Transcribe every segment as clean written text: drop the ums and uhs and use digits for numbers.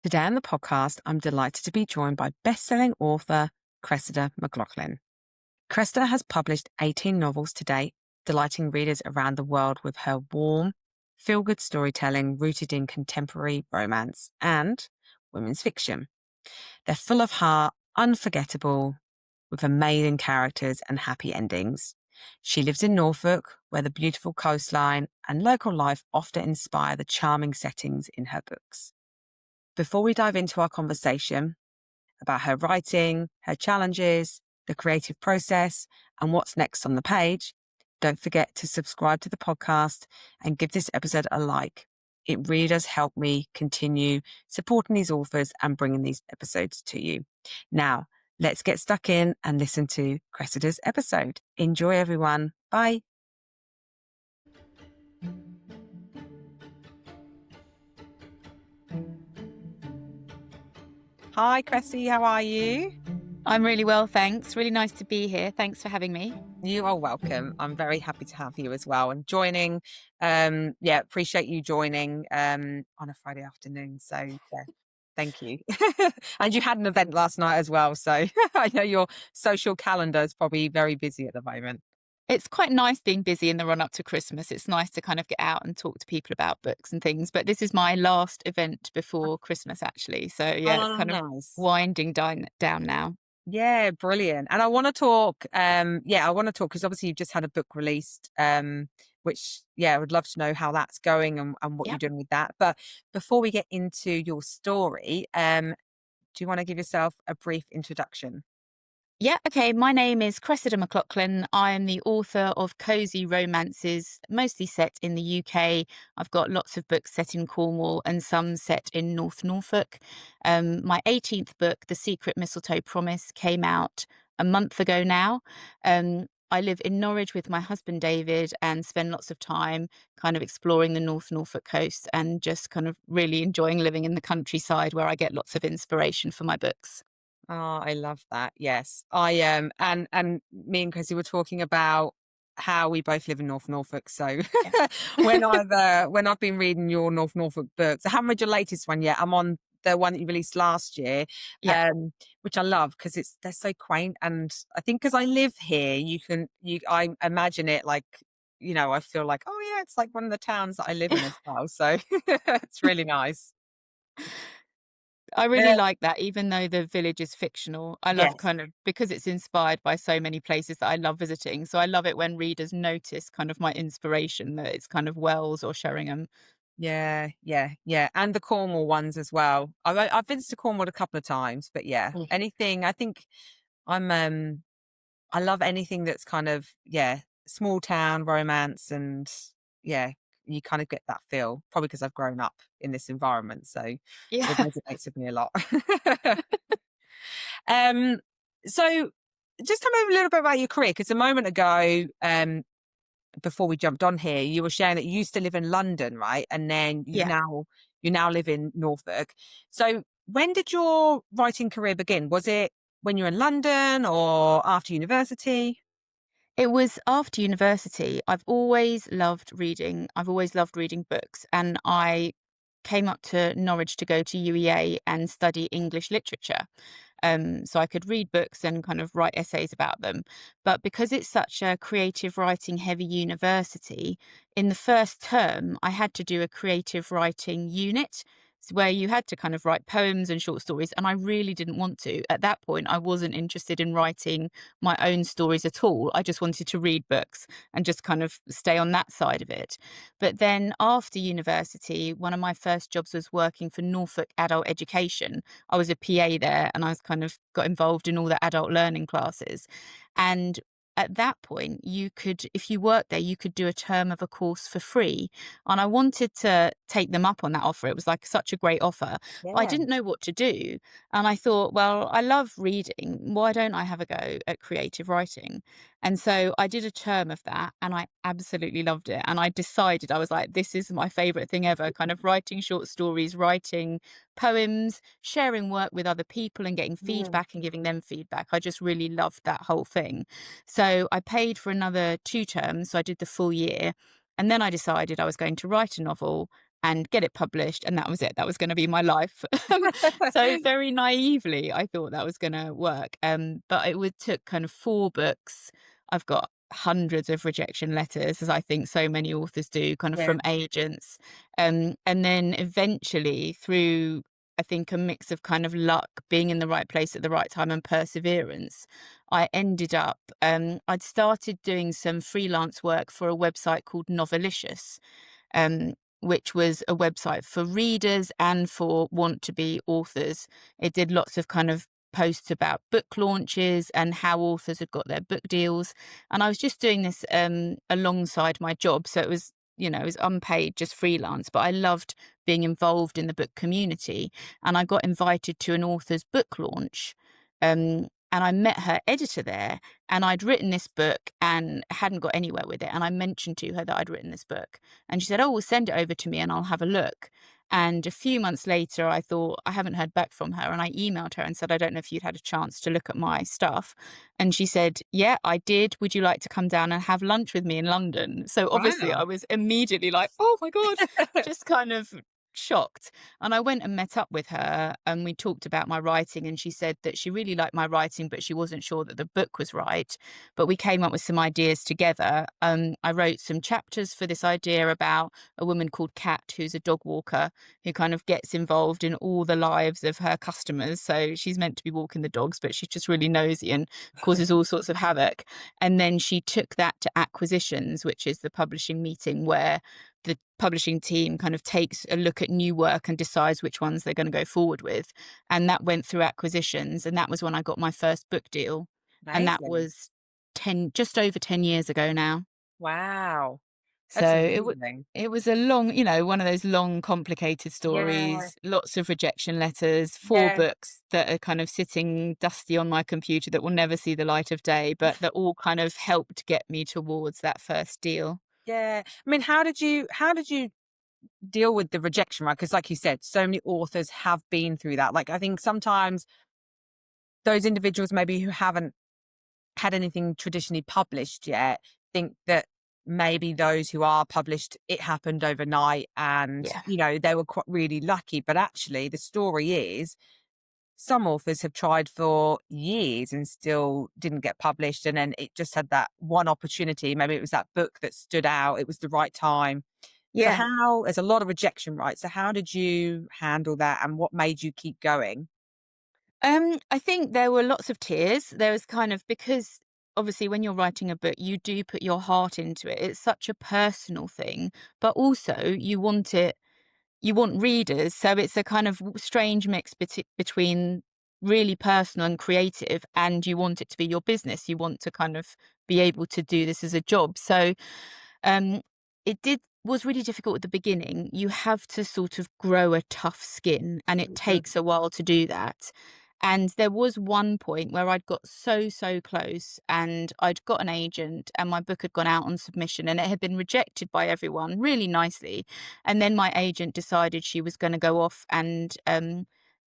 Today on the podcast, I'm delighted to be joined by best-selling author Cressida McLaughlin. Cressida has published 18 novels to date, delighting readers around the world with her warm, feel-good storytelling rooted in contemporary romance and women's fiction. They're full of heart, unforgettable, with amazing characters and happy endings. She lives in Norfolk, where the beautiful coastline and local life often inspire the charming settings in her books. Before we dive into our conversation about her writing, her challenges, the creative process, and what's next on the page, don't forget to subscribe to the podcast and give this episode a like. It really does help me continue supporting these authors and bringing these episodes to you. Now, let's get stuck in and listen to Cressida's episode. Enjoy, everyone. Bye. Hi, Cressy. How are you? I'm really well, thanks. Really nice to be here. Thanks for having me. You are welcome. I'm very happy to have you as well and joining. Appreciate you joining on a Friday afternoon. So yeah, thank you. And you had an event last night as well. So I know your social calendar is probably very busy at the moment. It's quite nice being busy in the run up to Christmas. It's nice to kind of get out and talk to people about books and things. But this is my last event before Christmas, actually. So yeah, it's Oh, kind of nice. winding down now. Yeah, brilliant. And I want to talk, because obviously you've just had a book released, which, I would love to know how that's going and what Yeah. you're doing with that. But before we get into your story, do you want to give yourself a brief introduction? Yeah, okay. My name is Cressida McLaughlin. I am the author of cozy romances, mostly set in the UK. I've got lots of books set in Cornwall and some set in North Norfolk. My 18th book, The Secret Mistletoe Promise, came out a month ago now. I live in Norwich with my husband David and spend lots of time kind of exploring the North Norfolk coast and just kind of really enjoying living in the countryside where I get lots of inspiration for my books. Oh, I love that. Yes. I and me and Chrissy were talking about how we both live in North Norfolk. So Yeah. when I've been reading your North Norfolk books, I haven't read your latest one yet. I'm on the one that you released last year, Yeah. which I love because they're so quaint. And I think because I live here, I imagine it like, I feel like, oh yeah, it's like one of the towns that I live in as well. So it's really nice. I really Uh, like that, even though the village is fictional. I love yes. kind of because it's inspired by so many places that I love visiting. So I love it when readers notice kind of my inspiration, that it's kind of Wells or Sheringham. Yeah, yeah, yeah, and the Cornwall ones as well. I've been to Cornwall a couple of times, but yeah, Mm. anything. I think I'm I love anything that's kind of small town romance, and yeah, you kind of get that feel. Probably because I've grown up in this environment, so it Yeah. resonates with me a lot. um, so just tell me a little bit about your career, because a moment ago, before we jumped on here, you were sharing that you used to live in London, right? And then Yeah. you now live in Norfolk. So when did your writing career begin? Was it when you were in London or after university? It was after university. I've always loved reading. I've always loved reading books. And I came up to Norwich to go to UEA and study English literature. So I could read books and kind of write essays about them. But because it's such a creative writing heavy university, in the first term, I had to do a creative writing unit. Where you had to kind of write poems and short stories, and I really didn't want to. At that point, I wasn't interested in writing my own stories at all. I just wanted to read books and just kind of stay on that side of it. But then after university, one of my first jobs was working for Norfolk Adult Education. I was a PA there and I was kind of got involved in all the adult learning classes. And at that point, you could, if you worked there, you could do a term of a course for free. And I wanted to take them up on that offer. It was like such a great offer, but I Yeah. didn't know what to do. And I thought, well, I love reading. Why don't I have a go at creative writing? And so I did a term of that and I absolutely loved it. And I decided, I was like, this is my favorite thing ever, kind of writing short stories, writing poems, sharing work with other people and getting Mm. feedback and giving them feedback. I just really loved that whole thing. So I paid for another 2 terms. So I did the full year. And then I decided I was going to write a novel and get it published, and that was it. That was gonna be my life. So very naively, I thought that was gonna work, but it would took kind of 4 books. I've got hundreds of rejection letters, as I think so many authors do, kind of Yeah, from agents, and then eventually through, I think, a mix of kind of luck, being in the right place at the right time, and perseverance, I ended up, I'd started doing some freelance work for a website called Novelicious, um, which was a website for readers and for want to be authors. It did lots of kind of posts about book launches and how authors had got their book deals. And I was just doing this alongside my job. So it was, it was unpaid, just freelance, but I loved being involved in the book community. And I got invited to an author's book launch. And I met her editor there, and I'd written this book and hadn't got anywhere with it. And I mentioned to her that I'd written this book. And she said, "Oh, well, send it over to me and I'll have a look." And a few months later, I thought, I haven't heard back from her. And I emailed her and said, "I don't know if you'd had a chance to look at my stuff." And she said, "Yeah, I did. Would you like to come down and have lunch with me in London?" So obviously, I wow. was immediately like, "Oh my God," just kind of shocked. And I went and met up with her and we talked about my writing. And she said that she really liked my writing, but she wasn't sure that the book was right. But we came up with some ideas together. I wrote some chapters for this idea about a woman called Kat, who's a dog walker, who kind of gets involved in all the lives of her customers. So she's meant to be walking the dogs, but she's just really nosy and causes all sorts of havoc. And then she took that to acquisitions, which is the publishing meeting where the publishing team kind of takes a look at new work and decides which ones they're going to go forward with. And that went through acquisitions. And that was when I got my first book deal. And that Amazing. was just over 10 years ago now. Wow. So That's amazing. it was a long, one of those long, complicated Yeah, stories, lots of rejection letters, 4 yeah, books that are kind of sitting dusty on my computer that will never see the light of day, but that all kind of helped get me towards that first deal. yeah. I mean, how did you deal with the rejection, right? Because like you said, so many authors have been through that. Like, I think sometimes those individuals maybe who haven't had anything traditionally published yet think that maybe those who are published, it happened overnight and, Yeah. they were quite really lucky. But actually, the story is some authors have tried for years and still didn't get published. And then it just had that one opportunity. Maybe it was that book that stood out. It was the right time. So Yeah. there's a lot of rejection, right? So how did you handle that and what made you keep going? I think there were lots of tears. There was kind of, because obviously when you're writing a book, you do put your heart into it. It's such a personal thing, but also you want readers. So it's a kind of strange mix between really personal and creative, and you want it to be your business. You want to kind of be able to do this as a job. So um, it did was really difficult at the beginning. You have to sort of grow a tough skin, and it Mhm. takes a while to do that. And there was one point where I'd got so close, and I'd got an agent, and my book had gone out on submission, and it had been rejected by everyone really nicely. And then my agent decided she was going to go off and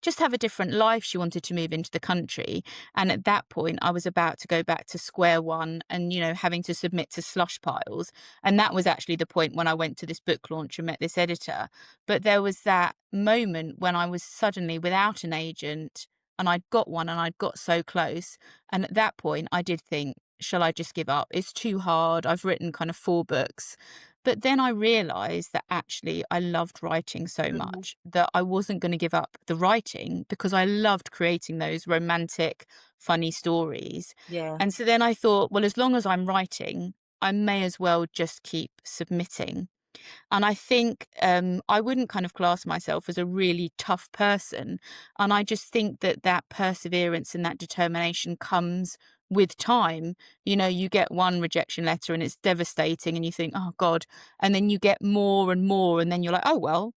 just have a different life. She wanted to move into the country. And at that point, I was about to go back to square one and, having to submit to slush piles. And that was actually the point when I went to this book launch and met this editor. But there was that moment when I was suddenly without an agent, and I'd got one and I'd got so close. And at that point, I did think, shall I just give up? It's too hard. I've written kind of 4 books. But then I realized that actually I loved writing so Mhm. much that I wasn't going to give up the writing, because I loved creating those romantic, funny stories. Yeah. And so then I thought, well, as long as I'm writing, I may as well just keep submitting. And I think I wouldn't kind of class myself as a really tough person. And I just think that that perseverance and that determination comes with time. You get one rejection letter and it's devastating and you think, oh God. And then you get more and more. And then you're like, oh, well,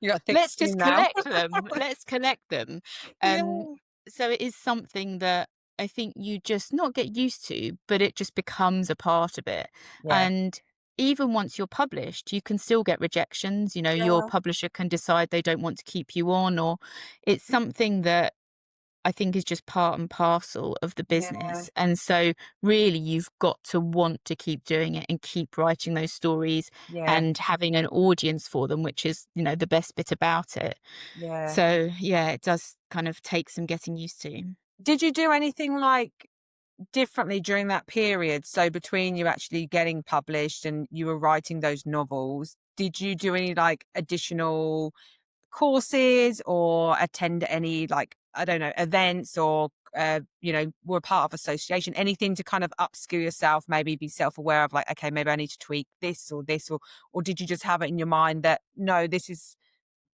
You got thick let's skin just now. collect them. Let's collect them. Um, Yeah. so it is something that I think you just not get used to, but it just becomes a part of it. Yeah. And even once you're published, you can still get rejections. Your Yeah. publisher can decide they don't want to keep you on, or it's something that I think is just part and parcel of the Yeah, business. And so really you've got to want to keep doing it and keep writing those stories yeah, and having an audience for them, which is, the best bit about it. yeah. So yeah, it does kind of take some getting used to. Did you do anything like differently during that period? So between you actually getting published and you were writing those novels, did you do any like additional courses or attend any like, I don't know, events or were part of association, anything to kind of upskill yourself, maybe be self-aware of like, okay, maybe I need to tweak this, or did you just have it in your mind that no, this is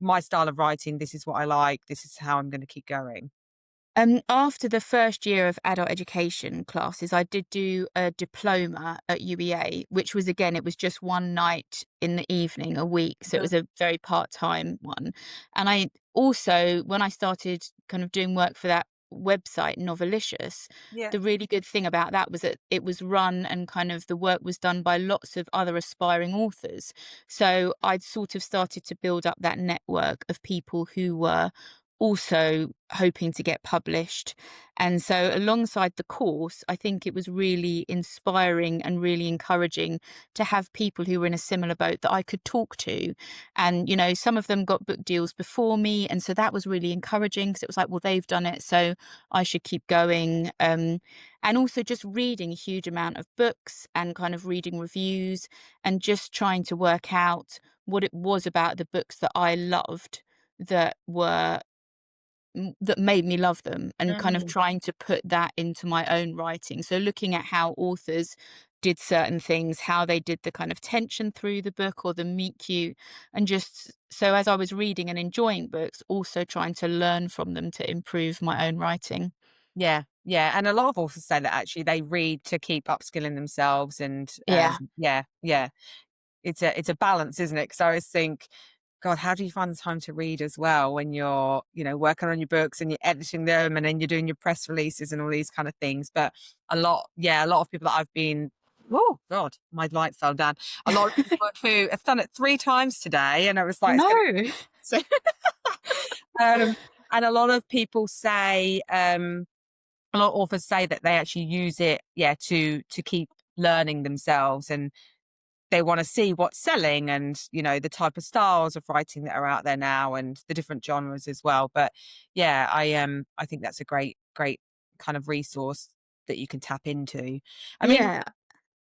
my style of writing, this is what I like, this is how I'm going to keep going? After the first year of adult education classes, I did do a diploma at UEA, which was again, it was just one night in the evening a week. So it Mhm. was a very part-time one. And I also, when I started kind of doing work for that website, Novelicious, Yeah. the really good thing about that was that it was run and kind of the work was done by lots of other aspiring authors. So I'd sort of started to build up that network of people who were also hoping to get published. And so, alongside the course, I think it was really inspiring and really encouraging to have people who were in a similar boat that I could talk to. And, some of them got book deals before me. And so that was really encouraging because it was like, well, they've done it, so I should keep going. And also just reading a huge amount of books and kind of reading reviews and just trying to work out what it was about the books that I loved that were that made me love them, and kind of Mm. trying to put that into my own writing. So looking at how authors did certain things, how they did the kind of tension through the book or the meet cute, and just so as I was reading and enjoying books, also trying to learn from them to improve my own writing. Yeah, yeah, and a lot of authors say that actually they read to keep upskilling themselves and, Yeah. yeah, yeah. It's a balance, isn't it? Because I always think, God, how do you find the time to read as well when you're, working on your books and you're editing them and then you're doing your press releases and all these kind of things. But a lot of people that I've been, oh God, my light fell down. A lot of people who have done it 3 times today, and it was Oh, like it's going no. to. um, and a lot of people say, a lot of authors say that they actually use it, yeah, to keep learning themselves and they want to see what's selling and the type of styles of writing that are out there now and the different genres as well. But yeah, I think that's a great kind of resource that you can tap into. I mean, Yeah.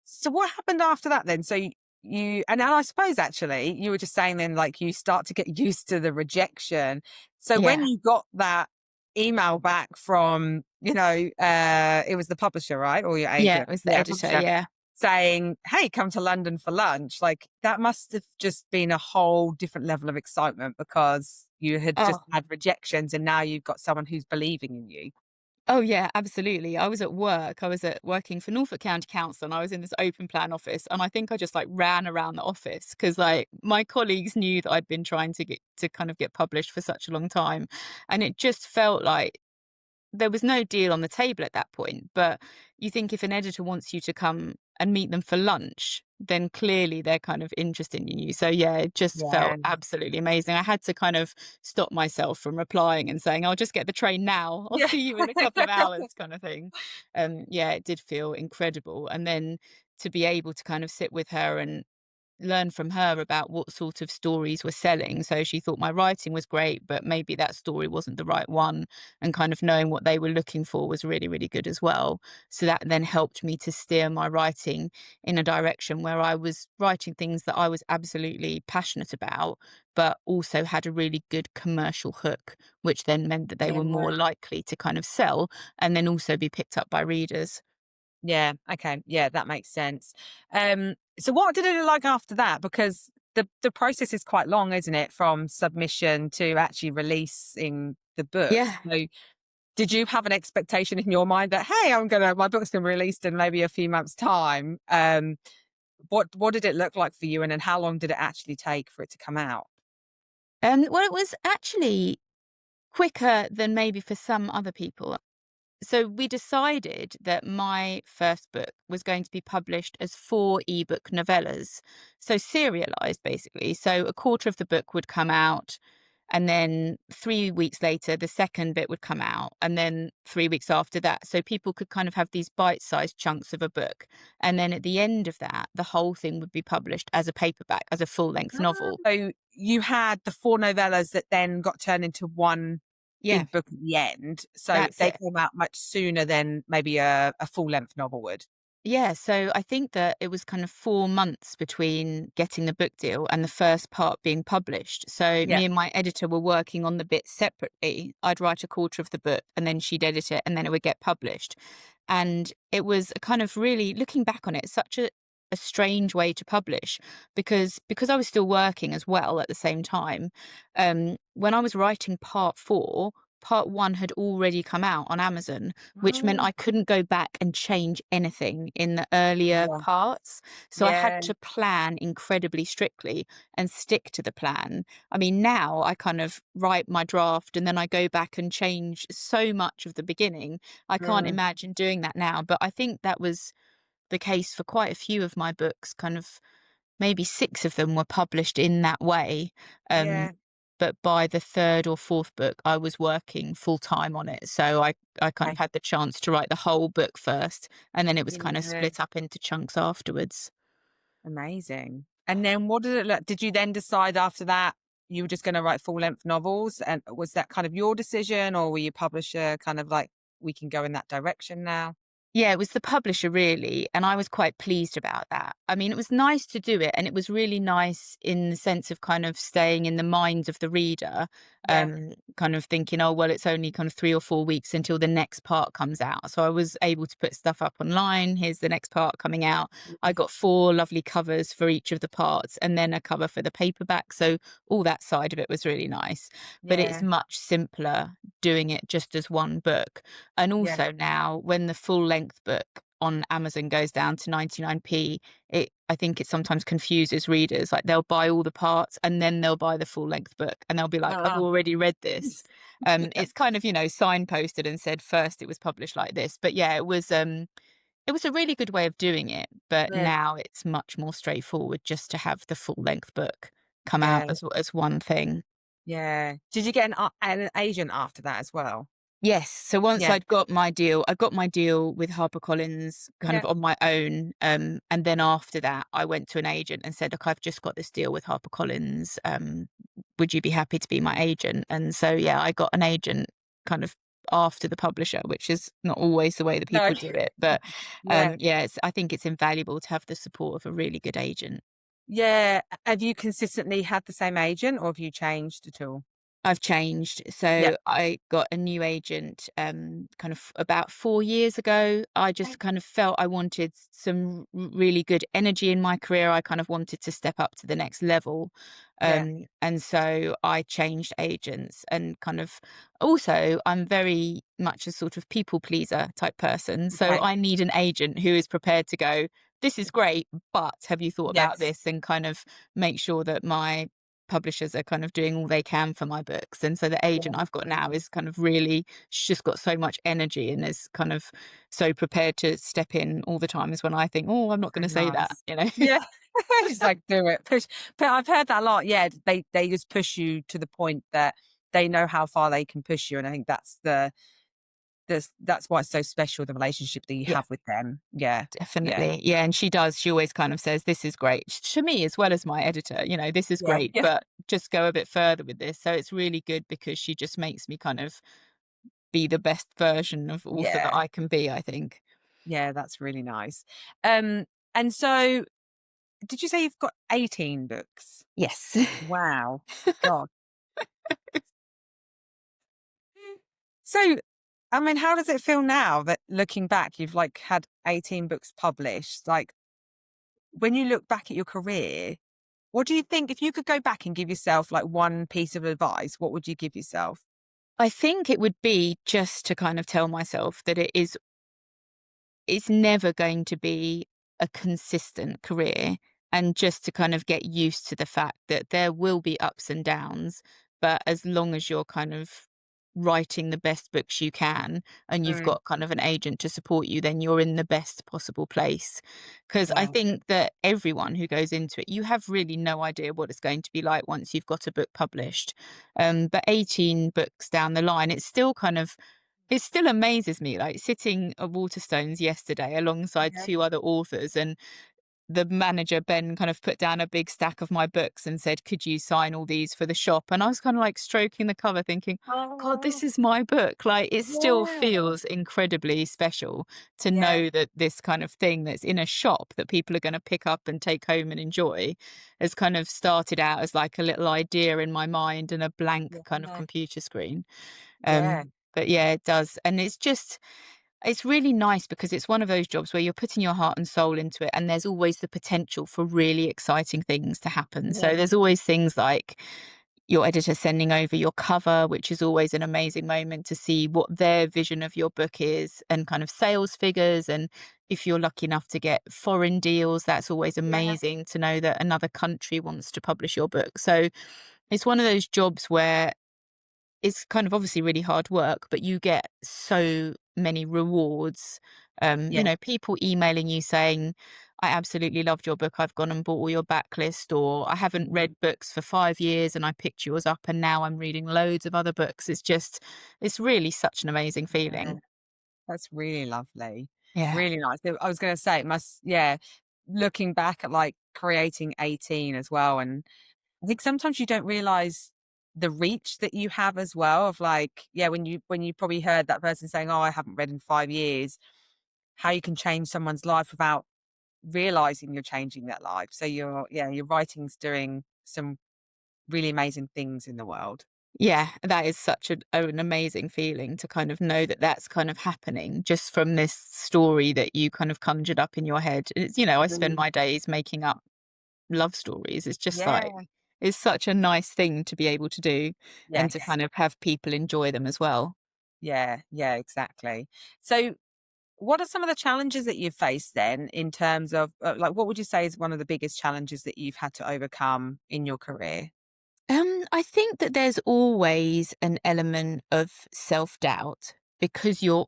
so what happened after that then? So you and I suppose actually you were just saying then like you start to get used to the rejection. So when Yeah. you got that email back from, it was the publisher, right? Or your Yeah, agent. it was the Yeah, editor, publisher yeah. saying, "Hey, come to London for lunch." Like that must have just been a whole different level of excitement because you had just Oh. had rejections and now you've got someone who's believing in you. Oh yeah, absolutely. I was at work. I was at working for Norfolk County Council, and I was in this open plan office. And I think I just like ran around the office because like my colleagues knew that I'd been trying to kind of get published for such a long time, and it just felt like there was no deal on the table at that point, but you think if an editor wants you to come and meet them for lunch, then clearly they're kind of interested in you. So yeah, it just Yeah. felt absolutely amazing. I had to kind of stop myself from replying and saying, "I'll just get the train now. I'll Yeah. see you in a couple of hours," kind of thing. Yeah, it did feel incredible. And then to be able to kind of sit with her and learn from her about what sort of stories were selling. So she thought my writing was great, but maybe that story wasn't the right one. And kind of knowing what they were looking for was really, really good as well. So that then helped me to steer my writing in a direction where I was writing things that I was absolutely passionate about, but also had a really good commercial hook, which then meant that they Yeah. were more likely to kind of sell and then also be picked up by readers. Yeah. Okay. Yeah, that makes sense. So what did it look like after that? Because the process is quite long, isn't it? From submission to actually releasing the book. Yeah. So did you have an expectation in your mind that, hey, my book's gonna be released in maybe a few months' time? What did it look like for you? And then how long did it actually take for it to come out? Well, it was actually quicker than maybe for some other people. So we decided that my first book was going to be published as 4 ebook novellas, so serialized basically. So a quarter of the book would come out, and then 3 weeks later, the second bit would come out, and then 3 weeks after that. So people could kind of have these bite-sized chunks of a book, and then at the end of that, the whole thing would be published as a paperback, as a full-length novel. So you had the four novellas that then got turned into one Yeah, big book at the end. So that's they it. came out much sooner than maybe a full length novel would. Yeah, so I think that it was kind of 4 months between getting the book deal and the first part being published. So Yeah. me and my editor were working on the bits separately. I'd write a quarter of the book and then she'd edit it and then it would get published. And it was a kind of really, looking back on it, such a strange way to publish because I was still working as well at the same time. When I was writing part 1 had already come out on Amazon, which meant Oh, I couldn't go back and change anything in the earlier yeah. parts. So I had Yeah. to plan incredibly strictly and stick to the plan. I mean, now I kind of write my draft and then I go back and change so much of the beginning. I can't Mm, imagine doing that now, but I think that was the case for quite a few of my books, kind of maybe 6 of them were published in that way. Um, yeah. but by the 3rd or 4th book, I was working full time on it. So I kind of Okay. had the chance to write the whole book first, and then it was kind of Yeah. split up into chunks afterwards. Amazing. And then what did it look? Did you then decide after that you were just going to write full length novels? And was that kind of your decision, or were your publisher kind of like, we can go in that direction now? Yeah, it was the publisher really, and I was quite pleased about that. I mean, it was nice to do it, and it was really nice in the sense of kind of staying in the mind of the reader, Yeah. kind of thinking, oh, well, it's only kind of 3 or 4 weeks until the next part comes out. So I was able to put stuff up online. Here's the next part coming out. I got 4 lovely covers for each of the parts, and then a cover for the paperback. So all that side of it was really nice. But it's Yeah. much simpler doing it just as one book. And Yeah. also now when the full length book on Amazon goes down to 99p, I think it sometimes confuses readers. Like they'll buy all the parts and then they'll buy the full length book and they'll be like, I've Ah. already read this. It's kind of, signposted and said first it was published like this. But yeah, it was a really good way of doing it. But Yeah. now it's much more straightforward just to have the full length book come out Yeah. as one thing. Yeah. Did you get an agent after that as well? Yes. So once Yeah. I got my deal with HarperCollins kind of Yeah. on my own. And then after that, I went to an agent and said, look, I've just got this deal with HarperCollins. Would you be happy to be my agent? And so, yeah, I got an agent kind of after the publisher, which is not always the way that No. people do it. But Yeah. yeah, I think it's invaluable to have the support of a really good agent. Yeah. Have you consistently had the same agent, or have you changed at all? I've changed. Yeah. So I got a new agent kind of about 4 years ago. I Okay. just kind of felt I wanted some really good energy in my career. I kind of wanted to step up to the next level. Yeah. And so I changed agents and kind of also I'm very much a sort of people pleaser type person. So Okay. I need an agent who is prepared to go, this is great, but have you thought about Yes. this, and kind of make sure that my publishers are kind of doing all they can for my books. And so the agent Yeah. I've got now is kind of really, she's just got so much energy and is kind of so prepared to step in all the times when I think, oh, I'm not going So to say that, nice. Yeah. Just like do it. Push. But I've heard that a lot. Yeah. They just push you to the point that they know how far they can push you. And I think that's why it's so special, the relationship that you Yeah, have with them. Yeah. Yeah. definitely. Yeah. And she does, she always kind of says, this is great to me as well as my editor, this is Yeah. great, Yeah. but just go a bit further with this. So it's really good because she just makes me kind of be the best version of author that Yeah. I can be, I think. Yeah. That's really nice. Um, and so did you say you've got 18 books? Yes. Wow. God. So, I mean, how does it feel now that looking back, you've like had 18 books published? Like, when you look back at your career, what do you think if you could go back and give yourself like one piece of advice, what would you give yourself? I think it would be just to kind of tell myself that it's never going to be a consistent career, and just to kind of get used to the fact that there will be ups and downs, but as long as you're kind of writing the best books you can and you've Mm, got kind of an agent to support you, then you're in the best possible place. Because I yeah, think that everyone who goes into it, you have really no idea what it's going to be like once you've got a book published. But 18 books down the line, it still amazes me, like sitting at Waterstones yesterday alongside yeah. two other authors, and the manager, Ben, kind of put down a big stack of my books and said, "Could you sign all these for the shop?" And I was kind of like stroking the cover thinking, God, this Oh, is my book. Like, it still yeah, feels incredibly special to yeah, know that this kind of thing that's in a shop that people are going to pick up and take home and enjoy has kind of started out as like a little idea in my mind and a blank kind of yeah, computer screen. yeah, But yeah, it does. And it's really nice because it's one of those jobs where you're putting your heart and soul into it, and there's always the potential for really exciting things to happen. yeah, So there's always things like your editor sending over your cover, which is always an amazing moment to see what their vision of your book is and kind of sales figures. And if you're lucky enough to get foreign deals, that's always yeah, amazing to know that another country wants to publish your book. So it's one of those jobs where it's kind of obviously really hard work, but you get so many rewards. yeah. People emailing you saying, I absolutely loved your book. I've gone and bought all your backlist, or I haven't Mm, read books for 5 years and I picked yours up and now I'm reading loads of other books. It's really such an amazing yeah. feeling. That's really lovely. Yeah. Really nice. I was gonna say it must yeah, looking back at, like, creating 18 as well, and I think sometimes you don't realize the reach that you have as well of, like, yeah, when you probably heard that person saying, "Oh, I haven't read in 5 years," how you can change someone's life without realizing you're changing their life. So your writing's doing some really amazing things in the world. Yeah, that is such an amazing feeling to kind of know that that's kind of happening just from this story that you kind of conjured up in your head. I spend Mm. my days making up love stories. It's just like, Yeah. it's such a nice thing to be able to do and to Yes. kind of have people enjoy them as well. Yeah, yeah, exactly. So what are some of the challenges that you've faced then in terms of like what would you say is one of the biggest challenges that you've had to overcome in your career? I think that there's always an element of self-doubt because you're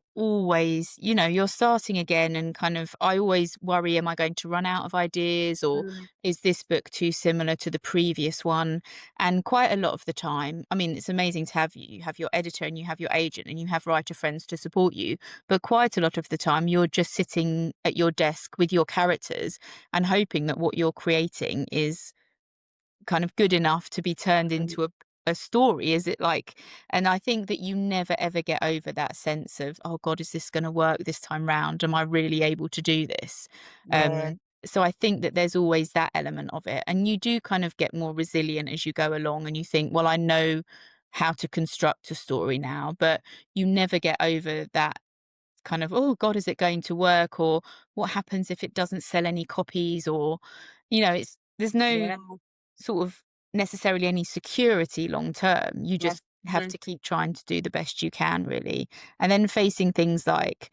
starting again, and kind of, I always worry, am I going to run out of ideas, or Mm, is this book too similar to the previous one? And quite a lot of the time, I mean, it's amazing to have you have your editor and you have your agent and you have writer friends to support you, but quite a lot of the time you're just sitting at your desk with your characters and hoping that what you're creating is kind of good enough to be turned mm, into a story? Is it like, and I think that you never ever get over that sense of, oh God, is this going to work this time round? Am I really able to do this? yeah, So I think that there's always that element of it. And you do kind of get more resilient as you go along and you think, well, I know how to construct a story now, but you never get over that kind of, oh God, is it going to work? Or what happens if it doesn't sell any copies? Or, there's no yeah, sort of necessarily any security long term. You yes, just have mhm, to keep trying to do the best you can, really. And then facing things like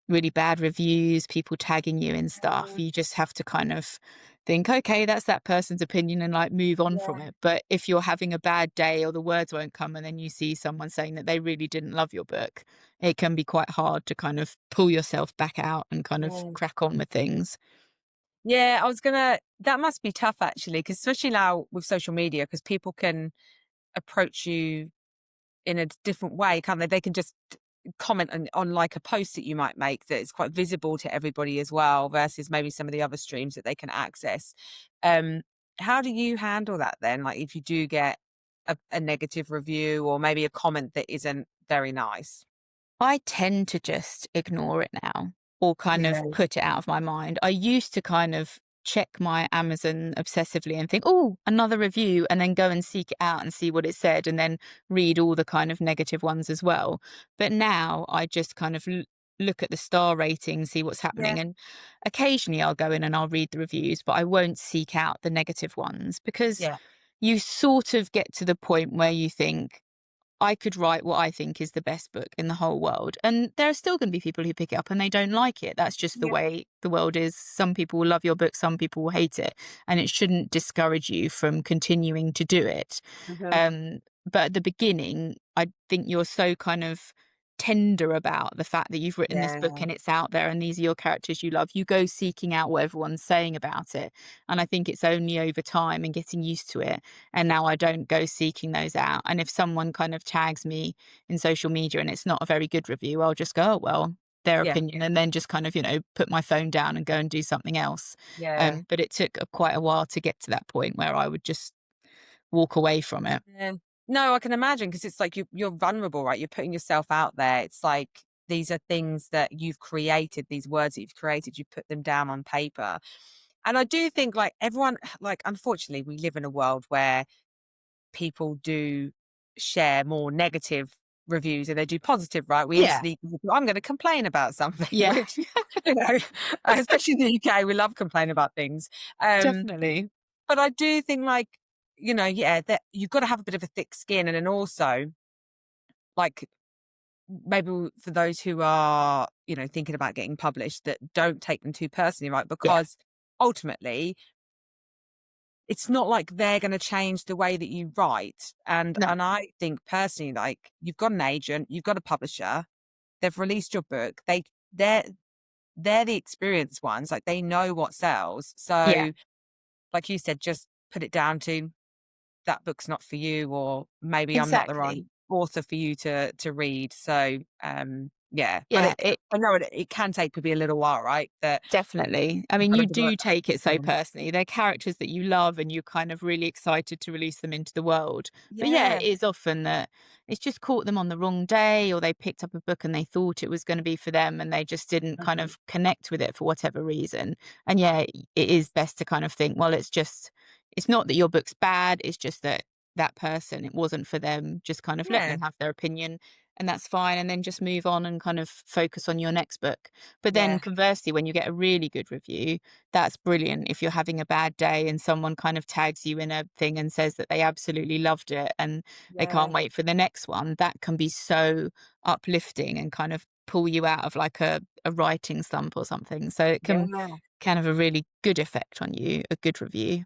really bad reviews, people tagging you and stuff, yeah, you just have to kind of think, okay, that's that person's opinion, and like move on from yeah, it. But if you're having a bad day or the words won't come, and then you see someone saying that they really didn't love your book, it can be quite hard to kind of pull yourself back out and kind of yeah. crack on with things. Yeah, I was gonna that must be tough actually, because especially now with social media, because people can approach you in a different way, can't they? They can just comment on like a post that you might make that is quite visible to everybody as well, versus maybe some of the other streams that they can access. Um, how do you handle that then? Like if you do get a negative review or maybe a comment that isn't very nice? I tend to just ignore it now, or kind of Yeah. put it out of my mind. I used to kind of check my Amazon obsessively and think, oh, another review, and then go and seek it out and see what it said, and then read all the kind of negative ones as well. But now I just kind of look at the star rating, see what's Yeah. happening. And occasionally I'll go in and I'll read the reviews, but I won't seek out the negative ones because Yeah. you sort of get to the point where you think, I could write what I think is the best book in the whole world. And there are still going to be people who pick it up and they don't like it. That's just the Yeah. way the world is. Some people will love your book, some people will hate it. And it shouldn't discourage you from continuing to do it. Mhm. but at the beginning, I think you're so kind of tender about the fact that you've written this book Yeah. and it's out there and these are your characters you love. You go seeking out what everyone's saying about it. And I think it's only over time and getting used to it. And now I don't go seeking those out. And if someone kind of tags me in social media and it's not a very good review, I'll just go, oh, well, their Yeah. opinion, and then just kind of, put my phone down and go and do something else. Yeah. But it took quite a while to get to that point where I would just walk away from it. Yeah. No, I can imagine because it's like you're vulnerable, right? You're putting yourself out there. It's like these are things that you've created, these words that you've created, you put them down on paper. And I do think like everyone, like, unfortunately, we live in a world where people do share more negative reviews than they do positive, right? We Yeah. instantly, I'm going to complain about something, Yeah, which, you know, especially in the UK, we love complaining about things. Um, definitely. but I do think like, yeah, that you've got to have a bit of a thick skin. And then also like maybe for those who are, thinking about getting published, that don't take them too personally, right? Yeah. Because ultimately it's not like they're going to change the way that you write. And No. and I think personally, like you've got an agent, you've got a publisher, they've released your book, they're they're the experienced ones, like they know what sells. Yeah, So like you said, just put it down to that book's not for you, or maybe I'm not the right exactly. author for you to read. So yeah, but Yeah, it I know it can take maybe a little while, right? That definitely. I you've mean, got to you give do take it so a personally. They're characters that you love and you're kind of really excited to release them into the world. But yeah, it yeah. is often that it's just caught them on the wrong day, or they picked up a book and they thought it was going to be for them and they just didn't kind Mhm. of connect with it for whatever reason. And yeah, it is best to kind of think, well, it's not that your book's bad, it's just that that person, it wasn't for them. Just kind of let Yeah, them have their opinion and that's fine. And then just move on and kind of focus on your next book. But then yeah, conversely, when you get a really good review, that's brilliant. If you're having a bad day and someone kind of tags you in a thing and says that they absolutely loved it and they can't yeah, wait for the next one, that can be so uplifting and kind of pull you out of like a writing slump or something. So it can yeah. kind of a really good effect on you, a good review.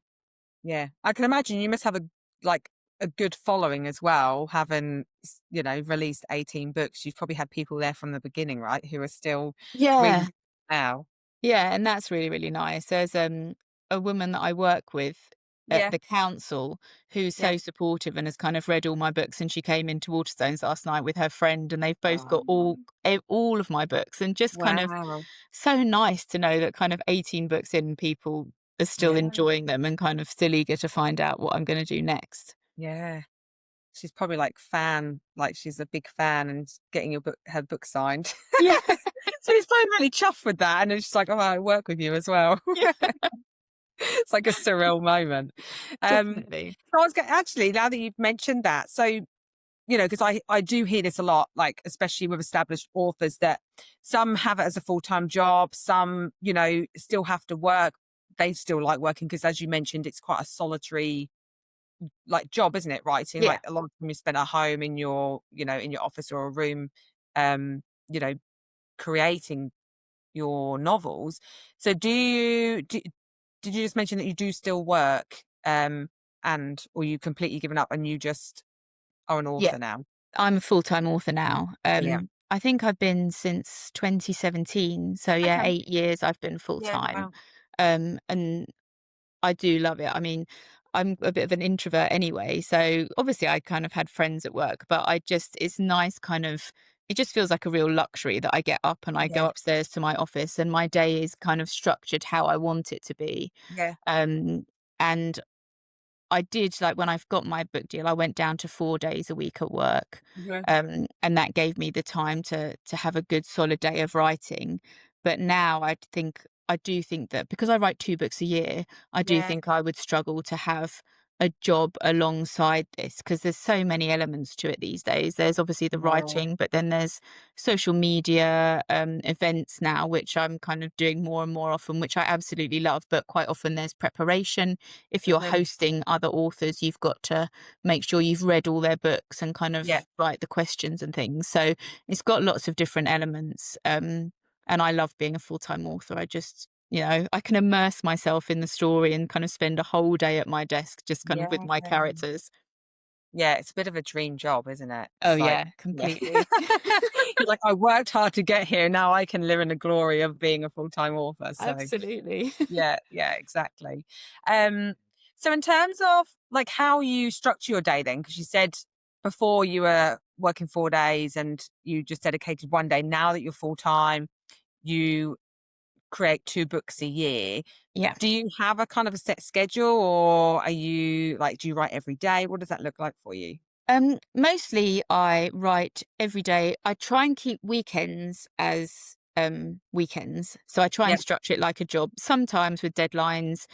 Yeah, I can imagine you must have like, a good following as well, having, released 18 books. You've probably had people there from the beginning, right, who are still Yeah. reading now. Yeah, and that's really, really nice. There's a woman that I work with at Yeah, the council who's yeah. so supportive and has kind of read all my books, and she came into Waterstones last night with her friend and they've both got Oh, all of my books, and just kind of wow. so nice to know that kind of 18 books in, people are still Yeah, enjoying them and kind of still eager to find out what I'm going to do next. yeah. She's probably like she's a big fan and getting her book signed. Yeah, So he's probably really chuffed with that, and it's just like, "Oh, I work with you as well." yeah, It's like a surreal moment. definitely. So I was actually, now that you've mentioned that, so because I do hear this a lot, like especially with established authors, that some have it as a full-time job, some, still have to work. They still like working because, as you mentioned, it's quite a solitary like job, isn't it? Writing, Yeah, like a lot of time you spend at home in your, in your office or a room, um, you know, creating your novels. So did you just mention that you do still work, and or you completely given up and you just are an yeah. author now? I'm a full-time author now. Yeah. I think I've been since 2017. So yeah, Okay. 8 years I've been Yeah. full-time. Wow. And I do love it. I mean, I'm a bit of an introvert anyway, so obviously I kind of had friends at work, but it's nice kind of, it just feels like a real luxury that I get up and I go Yeah. upstairs to my office and my day is kind of structured how I want it to be. Yeah. Um, and I did, like, when I've got my book deal, I went down to 4 days a week at work, Mhm. and that gave me the time to have a good solid day of writing. But now I do think that because I write 2 books a year, I do Yeah. think I would struggle to have a job alongside this because there's so many elements to it these days. There's obviously the Yeah. writing, but then there's social media, events now, which I'm kind of doing more and more often, which I absolutely love, but quite often there's preparation. If you're Mhm. hosting other authors, you've got to make sure you've read all their books and kind Yeah. of write the questions and things. So it's got lots of different elements. And I love being a full-time author. I just, I can immerse myself in the story and kind of spend a whole day at my desk just kind of with Yeah. my characters. Yeah, it's a bit of a dream job, isn't it? Oh, It's like, yeah, yeah. completely. You're like, "I worked hard to get here, now I can live in the glory of being a full-time author." So, Absolutely. yeah, yeah, exactly. Um, so in terms of, like, how you structure your day then, because you said before you were working 4 days and you just dedicated 1 day. Now that you're full-time, you create 2 books a year. Yeah. Do you have a kind of a set schedule, or are you like, do you write every day? What does that look like for you? Mostly I write every day. I try and keep weekends as weekends. So I try and Yep, structure it like a job. Sometimes with deadlines,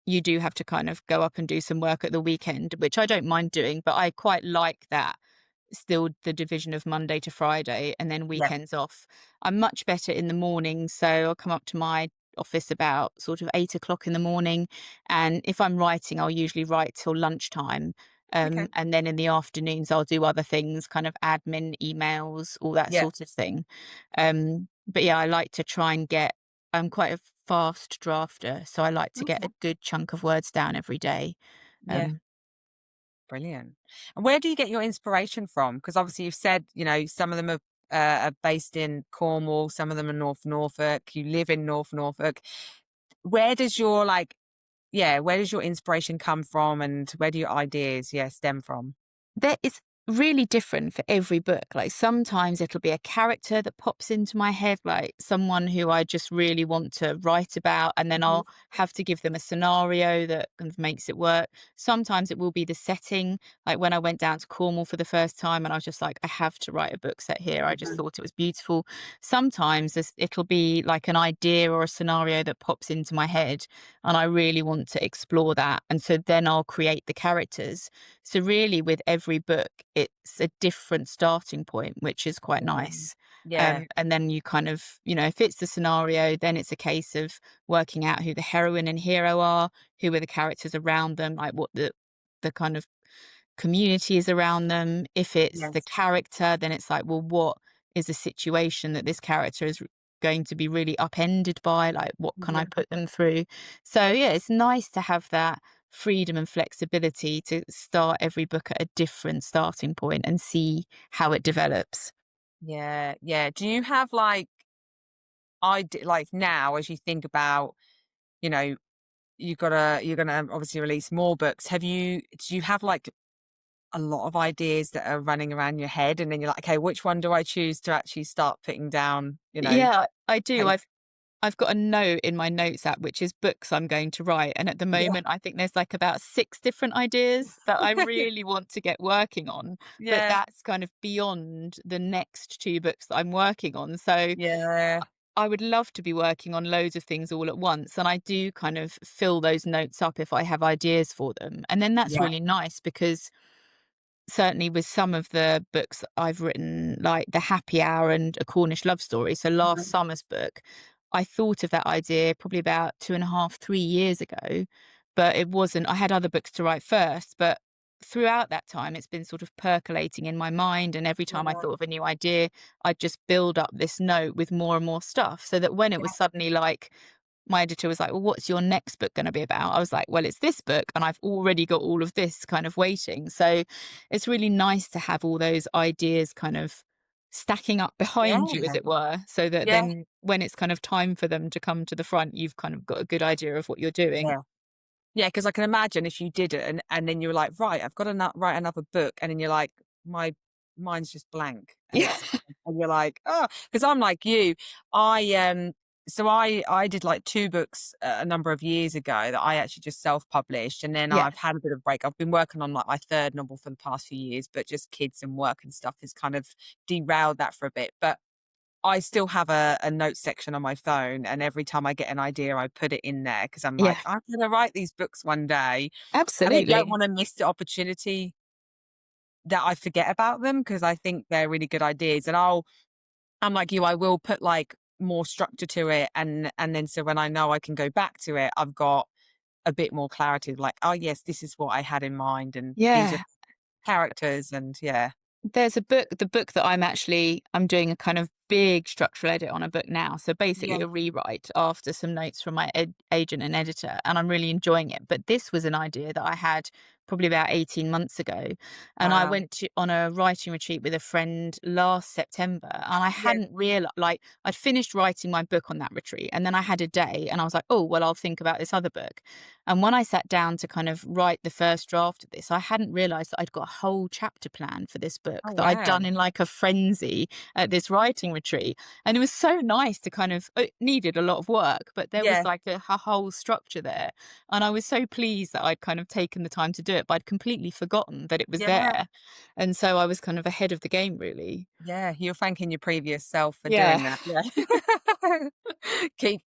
you do have to kind of go up and do some work at the weekend, which I don't mind doing, but I quite like that. Still the division of Monday to Friday and then yep, weekends off. I'm much better in the morning. So I'll come up to my office about sort of 8 o'clock in the morning. And if I'm writing, I'll usually write till lunchtime. okay, And then in the afternoons, I'll do other things, kind of admin, emails, all that yeah, sort of thing. But yeah, I like to try and get, I'm quite a fast drafter. So I like to get okay, a good chunk of words down every day. yeah. Um, Brilliant. And where do you get your inspiration from? Because obviously you've said, some of them are based in Cornwall, some of them are North Norfolk. You live in North Norfolk. Where does your where does your inspiration come from, and where do your ideas, stem from? There is really different for every book. Like sometimes it'll be a character that pops into my head, like someone who I just really want to write about, and then Mhm. I'll have to give them a scenario that kind of makes it work. Sometimes it will be the setting, like when I went down to Cornwall for the first time and I was just like, I have to write a book set here. I just Mhm. thought it was beautiful. Sometimes it'll be like an idea or a scenario that pops into my head, and I really want to explore that. And so then I'll create the characters. So really with every book, it's a different starting point, which is quite Mm. nice. Yeah. And then you kind of, if it's the scenario, then it's a case of working out who the heroine and hero are, who are the characters around them, like what the kind of community is around them. If it's the Yes. character, then it's like, well, what is the situation that this character is going to be really upended by? Like, what can I Mhm. put them through? So, yeah, it's nice to have that freedom and flexibility to start every book at a different starting point and see how it develops. Yeah, yeah. Do you have like now as you think about, you know, you're gonna obviously release more books. Do you have like a lot of ideas that are running around your head, and then you're like, okay, which one do I choose to actually start putting down, Yeah, I do. paper? I've got a note in my notes app, which is books I'm going to write. And at the Yeah. moment, I think there's like about 6 different ideas that I really want to get working on. But Yeah. that's kind of beyond the next 2 books that I'm working on. So Yeah. I would love to be working on loads of things all at once. And I do kind of fill those notes up if I have ideas for them. And then that's Yeah. really nice because certainly with some of the books I've written, like The Happy Hour and A Cornish Love Story, so last Mhm. summer's book, I thought of that idea probably about 2.5, 3 years ago, but it wasn't. I had other books to write first, but throughout that time, it's been sort of percolating in my mind. And every time I Yeah. thought of a new idea, I'd just build up this note with more and more stuff so that when it was Yeah. suddenly like, my editor was like, "Well, what's your next book going to be about?" I was like, "Well, it's this book, and I've already got all of this kind of waiting." So it's really nice to have all those ideas kind of stacking up behind you, as Yeah. it were, so that Yeah. then when it's kind of time for them to come to the front, you've kind of got a good idea of what you're doing. Yeah. Yeah, because I can imagine if you did it and then you were like, "Right, I've got to write another book," and then you're like, "My mind's just blank," and Yeah. it's and you're like, oh, because 'cause I'm like you. I did like 2 books a number of years ago that I actually just self-published, and then Yeah. I've had a bit of break. I've been working on, like, my 3rd novel for the past few years, but just kids and work and stuff has kind of derailed that for a bit, but I still have a notes section on my phone, and every time I get an idea, I put it in there because 'cause I'm Yeah. like, "I'm gonna write these books one day," and I don't Absolutely. wanna miss the opportunity that I forget about them because I think they're really good ideas, and I'm like you, I will put, like, more structure to it, and then so when I know I can go back to it, I've got a bit more clarity, like, "Oh, yes, this is what I had in mind, and these are Yeah. characters," and yeah. There's a book the book that I'm doing a kind of big structural edit on a book now, so Yeah. basically a rewrite after some notes from my agent and editor, and I'm really enjoying it, but this was an idea that I had probably about 18 months ago. And I Wow. went on a writing retreat with a friend last September, and I Yeah. hadn't realized, like, I'd finished writing my book on that retreat, and then I had a day and I was like, oh, well, I'll think about this other book. And when I sat down to kind of write the first draft of this, I hadn't realized that I'd got a whole chapter plan for this book Oh, that I'd wow. done in like a frenzy at this writing retreat. And it was so nice to kind of, it needed a lot of work, but there was Yeah. like a whole structure there. And I was so pleased that I'd kind of taken the time to do it, but I'd completely forgotten that it was Yeah. there. And so I was kind of ahead of the game, really. Yeah. You're thanking your previous self for Yeah. doing that. Yeah. Keep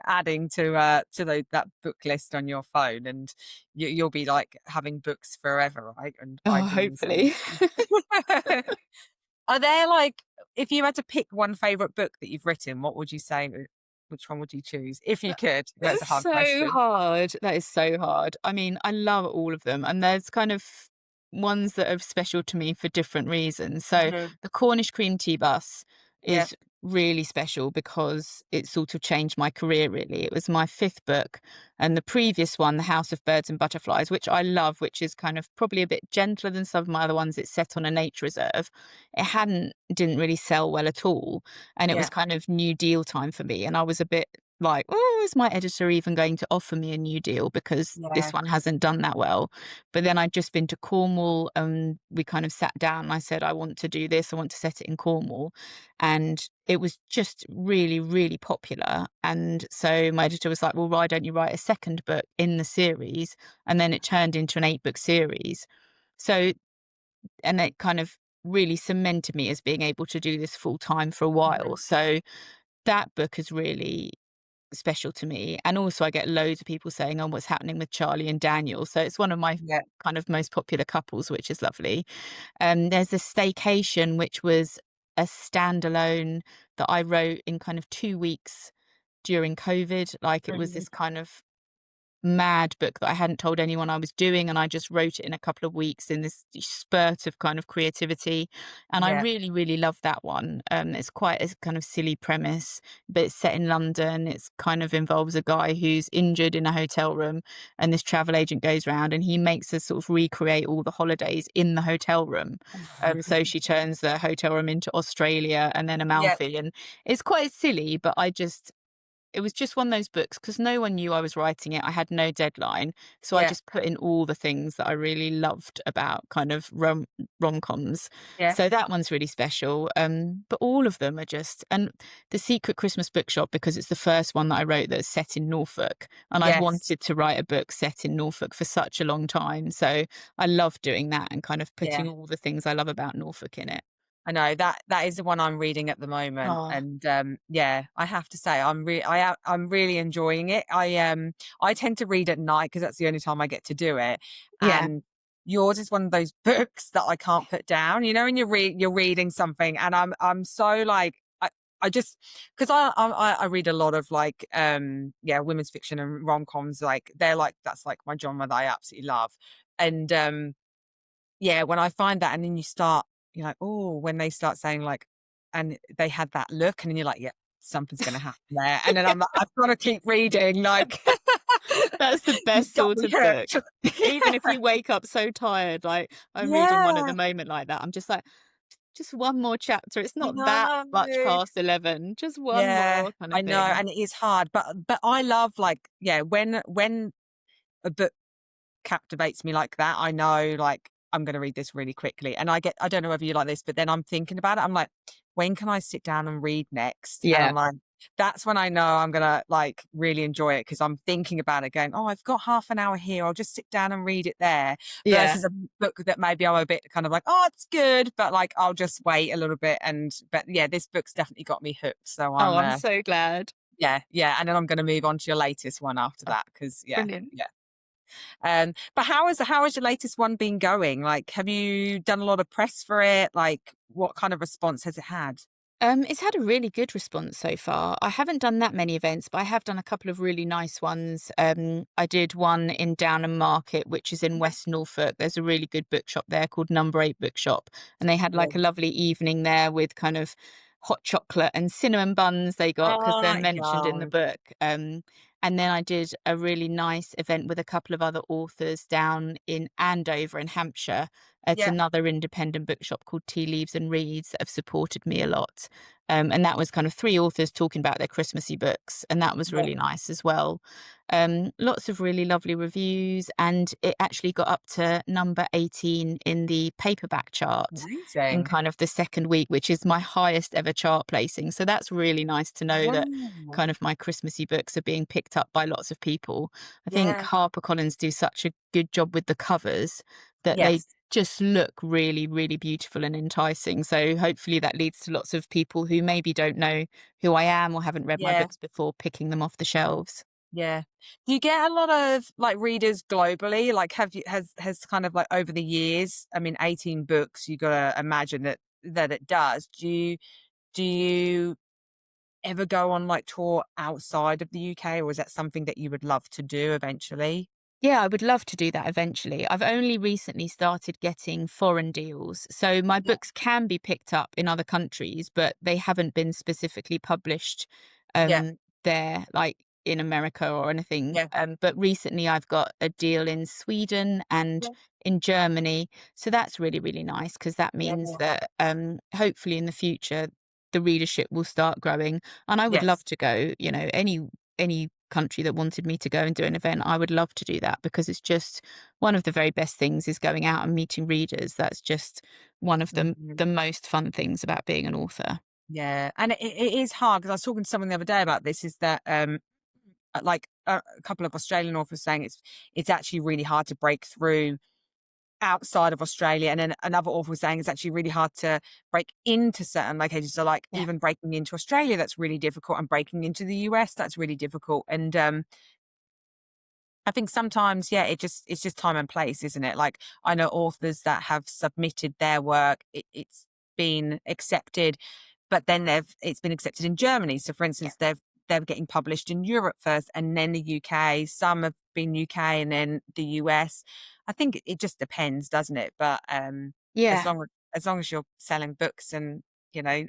adding to that book list on your phone, and you'll be like having books forever, right? And Oh, I've been the same. hopefully. Are there like, if you had to pick one favorite book that you've written, what would you say? Which one would you choose if you could? That's a It's hard so question. hard. That is so hard. I mean, I love all of them, and there's kind of ones that are special to me for different reasons. So, Mhm. the Cornish cream tea bus Yeah. is really special because it sort of changed my career, really. It was my fifth book, and the previous one, The House of Birds and Butterflies, which I love, which is kind of probably a bit gentler than some of my other ones. It's set on a nature reserve. Didn't really sell well at all, and it was Yeah. kind of New Deal time for me, and I was a bit like, oh, is my editor even going to offer me a new deal because Yeah. this one hasn't done that well? But then I'd just been to Cornwall and we kind of sat down and I said, I want to do this, I want to set it in Cornwall. And it was just really, really popular. And so my editor was like, well, why don't you write a second book in the series? And then it turned into an 8-book series. So, and it kind of really cemented me as being able to do this full time for a while. Mhm. So that book is really special to me. And also I get loads of people saying, "Oh, what's happening with Charlie and Daniel?" So it's one of my Yeah. kind of most popular couples, which is lovely. There's a Staycation, which was a standalone that I wrote in kind of 2 weeks during COVID. Like, it was Mhm. this kind of mad book that I hadn't told anyone I was doing, and I just wrote it in a couple of weeks in this spurt of kind of creativity. And I Yeah. really, really love that one. It's quite a kind of silly premise, but it's set in London. It's kind of involves a guy who's injured in a hotel room, and this travel agent goes around and he makes us sort of recreate all the holidays in the hotel room. So she turns the hotel room into Australia and then Yeah. Amalfi, and it's quite silly, but it was just one of those books because no one knew I was writing it. I had no deadline. So I Yeah. just put in all the things that I really loved about kind of rom-coms. Yeah. So that one's really special. But all of them are just, and The Secret Christmas Bookshop, because it's the first one that I wrote that's set in Norfolk. And I'd Yes. wanted to write a book set in Norfolk for such a long time. So I love doing that and kind of Yeah. putting all the things I love about Norfolk in it. I know that is the one I'm reading at the moment, Oh, and yeah, I have to say I'm really enjoying it. I tend to read at night because that's the only time I get to do it, yeah. and yours is one of those books that I can't put down. You know, when you're reading something, and I'm so like. I just because I read a lot of like yeah, women's fiction and rom-coms, like they're like that's like my genre that I absolutely love, and yeah, when I find that and then you're like, "Oh," when they start saying like and they had that look and then you're like, "Yeah, something's gonna happen there." And then I'm like, "I've gotta keep reading," like, That's the "You've best got sort me of book. hooked." Even if Yeah. you wake up so tired, like, I'm reading one at Yeah, the moment like that, I'm just like, "Just one more chapter, it's I not that much know. past 11, just one Yeah, more," kind of I know, thing. and it is hard, but I love, like yeah, when a book captivates me like that, I know, like, I'm gonna read this really quickly, and I don't know whether you like this, but then I'm thinking about it, I'm like, "When can I sit down and read next?" And Yeah, I'm like that's when I know I'm gonna, like, really enjoy it because 'cause I'm thinking about it going, "Oh, I've got half an hour here, I'll just sit down and read it there," yeah. versus a book that maybe I'm a bit kind of like, "Oh, it's good," but, like, I'll just wait a little bit but yeah, this book's definitely got me hooked, so Oh, I'm so glad. yeah, yeah, and then I'm gonna move on to your latest one after Oh, that because yeah, brilliant. yeah. But how has your latest one been going? Like, have you done a lot of press for it? Like, what kind of response has it had? It's had a really good response so far. I haven't done that many events, but I have done a couple of really nice ones. I did one in Downham Market, which is in Yeah. West Norfolk. There's a really good bookshop there called Number 8 Bookshop. And they had Yeah. like a lovely evening there with kind of hot chocolate and cinnamon buns they got because they're Oh, mentioned in the yum. book. And then I did a really nice event with a couple of other authors down in Andover in Hampshire at Yeah. another independent bookshop called Tea Leaves and Reads that have supported me a lot. And that was kind of three authors talking about their Christmassy books, and that was Yeah. really nice as well. Lots of really lovely reviews, and it actually got up to number 18 in the paperback chart in Amazing. kind of the second week, which is my highest ever chart placing. So that's really nice to know that Wow. kind of my Christmassy books are being picked up by lots of people. I think Yeah. HarperCollins do such a good job with the covers that they Yes. just look really, really beautiful and enticing. So hopefully that leads to lots of people who maybe don't know who I am or haven't read my Yeah. books before picking them off the shelves. Yeah. Do you get a lot of, like, readers globally? Like, have you has kind of, like, over the years, I mean, 18 books, you gotta imagine that it does. Do you ever go on, like, tour outside of the UK, or is that something that you would love to do eventually? Yeah, I would love to do that eventually. I've only recently started getting foreign deals. So my Yeah. books can be picked up in other countries, but they haven't been specifically published Yeah. there, like in America or anything. Yeah. But recently I've got a deal in Sweden and Yeah. in Germany. So that's really, really nice because that means Yeah. that hopefully in the future the readership will start growing. And I would love Yes. to go, any country that wanted me to go and do an event, I would love to do that because it's just one of the very best things is going out and meeting readers. That's just one of Mhm. the most fun things about being an author. Yeah, and it is hard because I was talking to someone the other day about this, is that, like, a couple of Australian authors saying it's actually really hard to break through outside of Australia, and then another author was saying it's actually really hard to break into certain locations. So, like, Yeah. even breaking into Australia, that's really difficult, and breaking into the US, that's really difficult. And I think sometimes, yeah, it's just time and place, isn't it? Like, I know authors that have submitted their work, it's been accepted, but then it's been accepted in Germany. So, for Yeah. instance, they're getting published in Europe first, and then the UK. Some have been UK and then the US. I think it just depends, doesn't it? But as Yeah, long as you're selling books and, you know,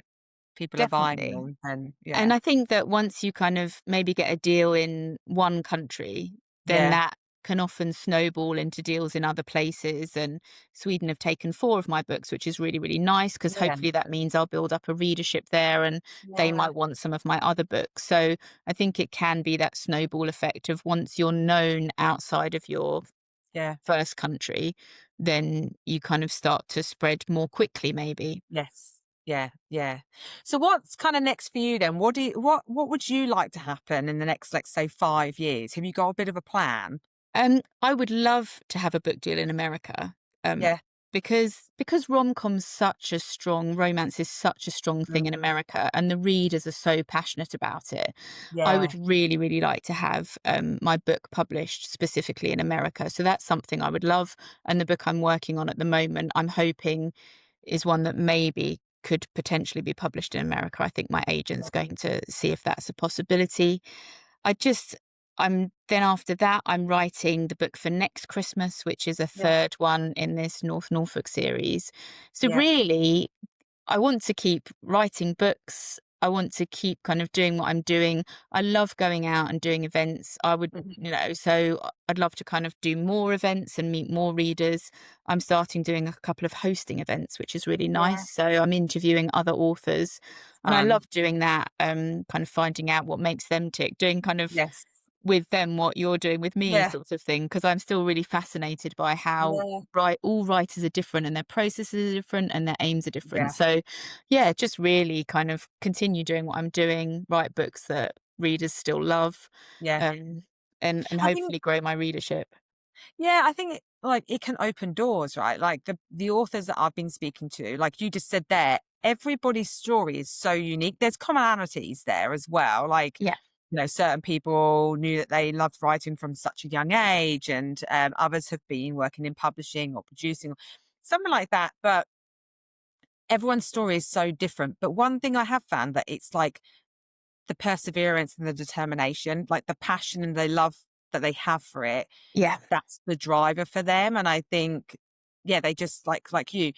people are buying definitely. them, then And yeah, I think that once you kind of maybe get a deal in one country, then yeah, that can often snowball into deals in other places. And Sweden have taken four of my books, which is really, really nice because yeah, hopefully that means I'll build up a readership there and they yeah, might want some of my other books. So I think it can be that snowball effect of once you're known outside of your yeah. first country, then you kind of start to spread more quickly, maybe. Yes. Yeah, yeah. So what's kind of next for you then? What would you like to happen in the next, let's say, 5 years? Have you got a bit of a plan? I would love to have a book deal in America, um, Yeah. because rom-com's such a strong romance is such a strong thing in Mhm. America, and the readers are so passionate about it. I would Yeah. really, really like to have my book published specifically in America. So that's something I would love. And the book I'm working on at the moment, I'm hoping is one that maybe could potentially be published in America. I think my agent's going to see if that's a possibility. I just I'm then after that, I'm writing the book for next Christmas, which is a Yeah. third one in this North Norfolk series. So Yeah. really, I want to keep writing books. I want to keep kind of doing what I'm doing. I love going out and doing events. I would, Mhm. so I'd love to kind of do more events and meet more readers. I'm starting doing a couple of hosting events, which is really Yeah. nice. So I'm interviewing other authors and I Fun. love doing that, kind of finding out what makes them tick, doing kind of Yes. with them what you're doing with me Yeah. sort of thing, because I'm still really fascinated by how Yeah. all writers are different and their processes are different and their aims are different. Yeah. So yeah, just really kind of continue doing what I'm doing, write books that readers still love, Yeah. um, and I think hopefully grow my readership. Yeah, I think it can open doors, right? Like the authors that I've been speaking to, like you just said there, everybody's story is so unique. There's commonalities there as well. Like, Yeah, certain people knew that they loved writing from such a young age, and others have been working in publishing or producing, something like that. But everyone's story is so different. But one thing I have found that it's like the perseverance and the determination, like the passion and the love that they have for it, yeah, that's the driver for them. And I think, yeah, they just like you,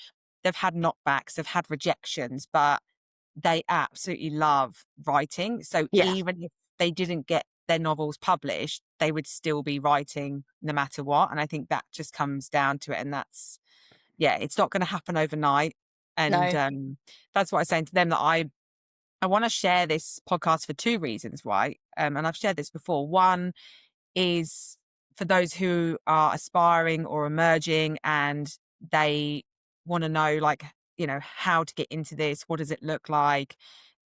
they've had knockbacks, they've had rejections, but they absolutely love writing. So yeah, even if they didn't get their novels published, they would still be writing no matter what. And I think that just comes down to it. And that's, yeah, it's not going to happen overnight. And No. that's what I was saying to them, that I want to share this podcast for two reasons, right? And I've shared this before. One is for those who are aspiring or emerging and they want to know, like, how to get into this, what does it look like,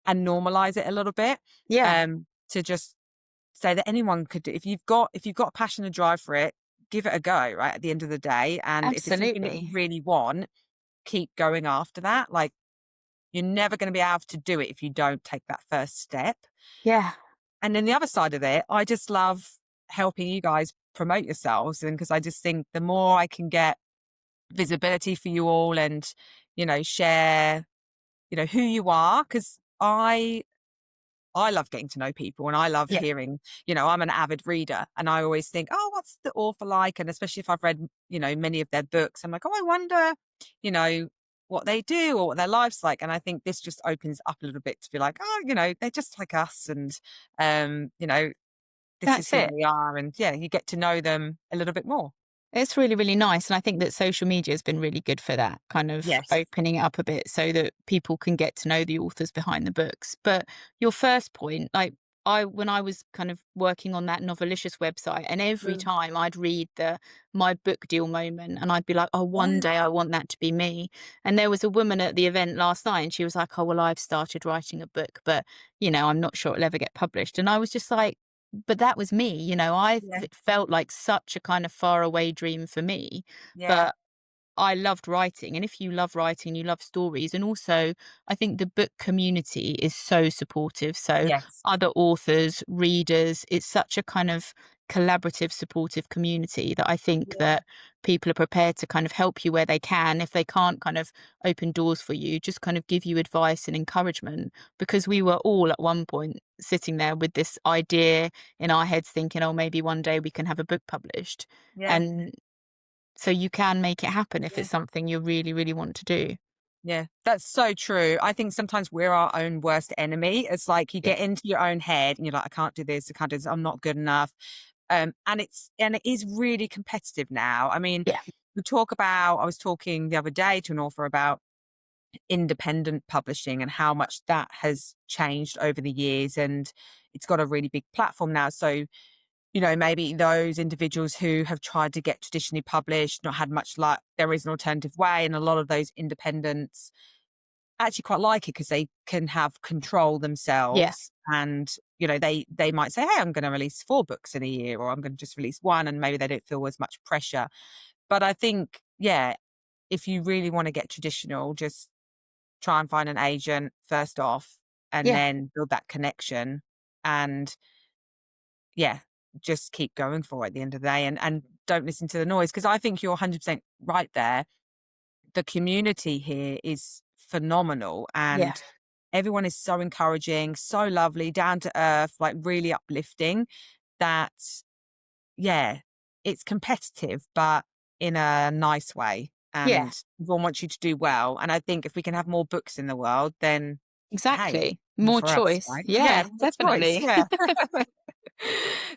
and normalize it a little bit. Yeah, To just say that anyone could do, if you've got a passion and drive for it, give it a go, right? At the end of the day. And if it's something that you absolutely. really want, keep going after that. Like, you're never going to be able to do it if you don't take that first step. Yeah, And then the other side of it, I just love helping you guys promote yourselves. And because I just think the more I can get visibility for you all and, share, who you are, because I love getting to know people and I love yeah, hearing, I'm an avid reader and I always think, oh, what's the author like? And especially if I've read, many of their books, I'm like, oh, I wonder, you know, what they do or what their life's like. And I think this just opens up a little bit to be like, oh, they're just like us. And, um, you know, this is that's who it. they are. And yeah, you get to know them a little bit more. It's really, really nice, and I think that social media has been really good for that, kind of Yes. opening it up a bit so that people can get to know the authors behind the books. But your first point, like, when I was kind of working on that Novelicious website, and every Mm. time I'd read the my book deal moment, and I'd be like, "Oh, one Yeah. day I want that to be me." And there was a woman at the event last night, and she was like, "Oh, well, I've started writing a book, but, I'm not sure it'll ever get published." And I was just like, but that was me, Yeah. it felt like such a kind of far away dream for me, Yeah. but I loved writing, and if you love writing, you love stories, and also I think the book community is so supportive. So Yes. other authors, readers, it's such a kind of collaborative, supportive community that I think Yeah. that people are prepared to kind of help you where they can. If they can't kind of open doors for you, just kind of give you advice and encouragement. Because we were all at one point sitting there with this idea in our heads thinking, oh, maybe one day we can have a book published. Yeah. And so you can make it happen if Yeah. it's something you really, really want to do. Yeah, that's so true. I think sometimes we're our own worst enemy. It's like you Yeah. get into your own head and you're like, I can't do this, I can't do this, I'm not good enough. And it is really competitive now. I mean, Yeah. I was talking the other day to an author about independent publishing and how much that has changed over the years. And it's got a really big platform now. So, maybe those individuals who have tried to get traditionally published, not had much luck, there is an alternative way. And a lot of those independents actually quite like it because they can have control Yeah. themselves. And, they might say, hey, I'm going to release 4 books in a year, or I'm going to just release one. And maybe they don't feel as much pressure. But I think, yeah, if you really want to get traditional, just try and find an agent first off and Yeah. then build that connection. And yeah, just keep going for it at the end of the day, and don't listen to the noise, because I think you're 100% right there. The community here is phenomenal Yeah. and everyone is so encouraging, so lovely, down to earth, like really uplifting that, yeah, it's competitive, but in a nice way. Yeah. And everyone wants you to do well. And I think if we can have more books in the world, then hey, Exactly. more More for us, choice. right? Yeah, Yeah, more choice. definitely. Yeah.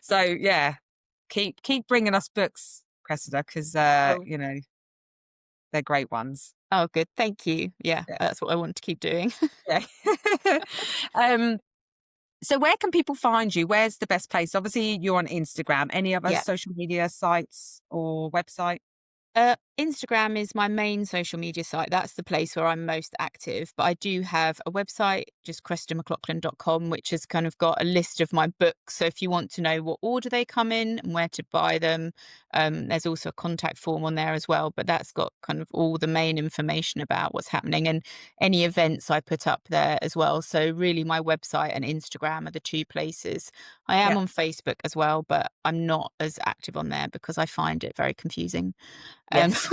So yeah, keep bringing us books, Cressida, because Oh, they're great ones. oh, good. Thank you. Yeah, Yeah, that's what I want to keep doing. yeah. um, so where can people find you? Where's the best place? Obviously, you're on Instagram. Any other Yeah. social media sites or website? Instagram is my main social media site. That's the place where I'm most active. But I do have a website, just CressidaMcLaughlin.com, which has kind of got a list of my books. So if you want to know what order they come in and where to buy them, there's also a contact form on there as well. But that's got kind of all the main information about what's happening and any events I put up there as well. So really, my website and Instagram are the two places. I am Yeah. on Facebook as well, but I'm not as active on there because I find it very confusing. Um, Yes.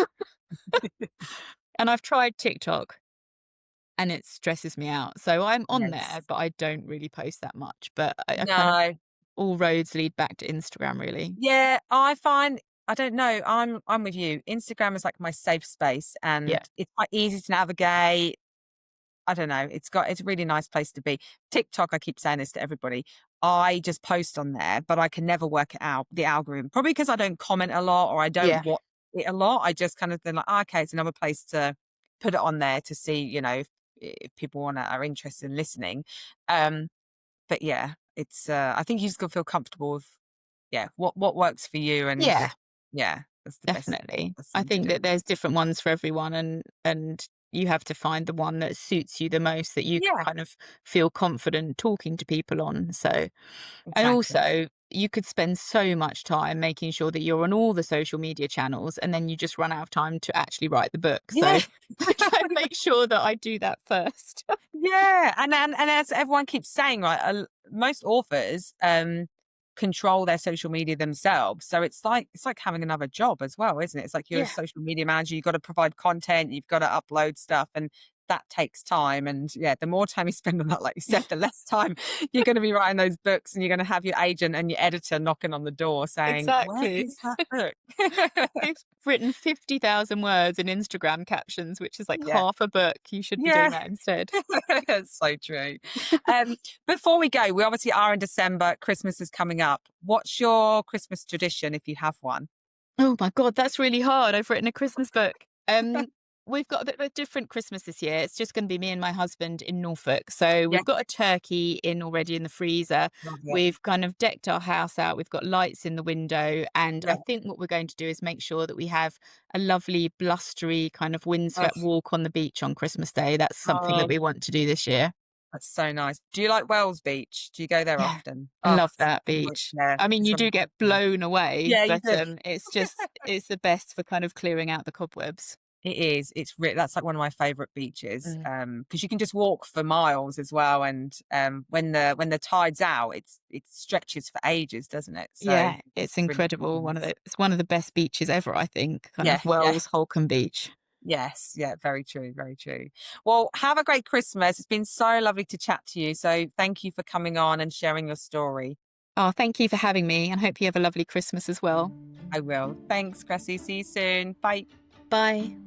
and I've tried TikTok and it stresses me out. So I'm on there, Yes. but I don't really post that much. But I kind of No. all roads lead back to Instagram, really. Yeah, I don't know. I'm with you. Instagram is like my safe space Yeah. and it's quite easy to navigate. I don't know. It's a really nice place to be. TikTok, I keep saying this to everybody. I just post on there, but I can never work it out, the algorithm. Probably because I don't comment a lot or I don't Yeah. watch it a lot. I just kind of think like, "Oh, okay, it's another place to put it on there to see, if people are interested in listening." Um, but yeah, it's I think you just gotta feel comfortable with, yeah, what works for you, and Yeah. yeah, that's the Definitely. best I thing to think do. that there's different ones for everyone, and you have to find the one that suits you the most, that you can Yeah, kind of feel confident talking to people on. So, and exactly. also you could spend so much time making sure that you're on all the social media channels, and then you just run out of time to actually write the book. Yeah. So I try and make sure that I do that first. Yeah, and as everyone keeps saying, right, most authors control their social media themselves. So it's like having another job as well, isn't it? It's like you're a Yeah, social media manager. You've got to provide content. You've got to upload stuff, and that takes time. And yeah, the more time you spend on that, like you said, the less time you're going to be writing those books, and you're going to have your agent and your editor knocking on the door saying, "Where exactly. is that book?" I've written 50,000 words in Instagram captions, which is like Yeah, half a book. You should be doing yeah. that instead. So true. Um, Before we go, we obviously are in December. Christmas is coming up. What's your Christmas tradition if you have one? Oh my God, that's really hard. I've written a Christmas book. We've got a bit of a different Christmas this year. It's just going to be me and my husband in Norfolk. So Yeah, we've got a turkey in already in the freezer. love it. We've kind of decked our house out. We've got lights in the window. And Yeah. I think what we're going to do is make sure that we have a lovely, blustery, kind of Oh, windswept walk on the beach on Christmas Day. That's something that oh, we want to do this year. that's so nice. Do you like Wells Beach? Do you go there Yeah. often? I Oh, love that beach. yeah, I mean, it's you one of do my get favorite. blown away, Yeah, you but do. it's the best for kind of clearing out the cobwebs. It is. That's like one of my favorite beaches, Mm. because you can just walk for miles as well, and when the tide's out, it stretches for ages, doesn't it? So Yeah, it's really incredible. nice. It's one of the best beaches ever, I think, kind Yeah, of yeah. Wells Holcombe Beach. Yes, yeah, very true, very true. Well, have a great Christmas. It's been so lovely to chat to you. So thank you for coming on and sharing your story. Oh, thank you for having me, and hope you have a lovely Christmas as well. I will. Thanks, Cressy. See you soon. Bye. Bye.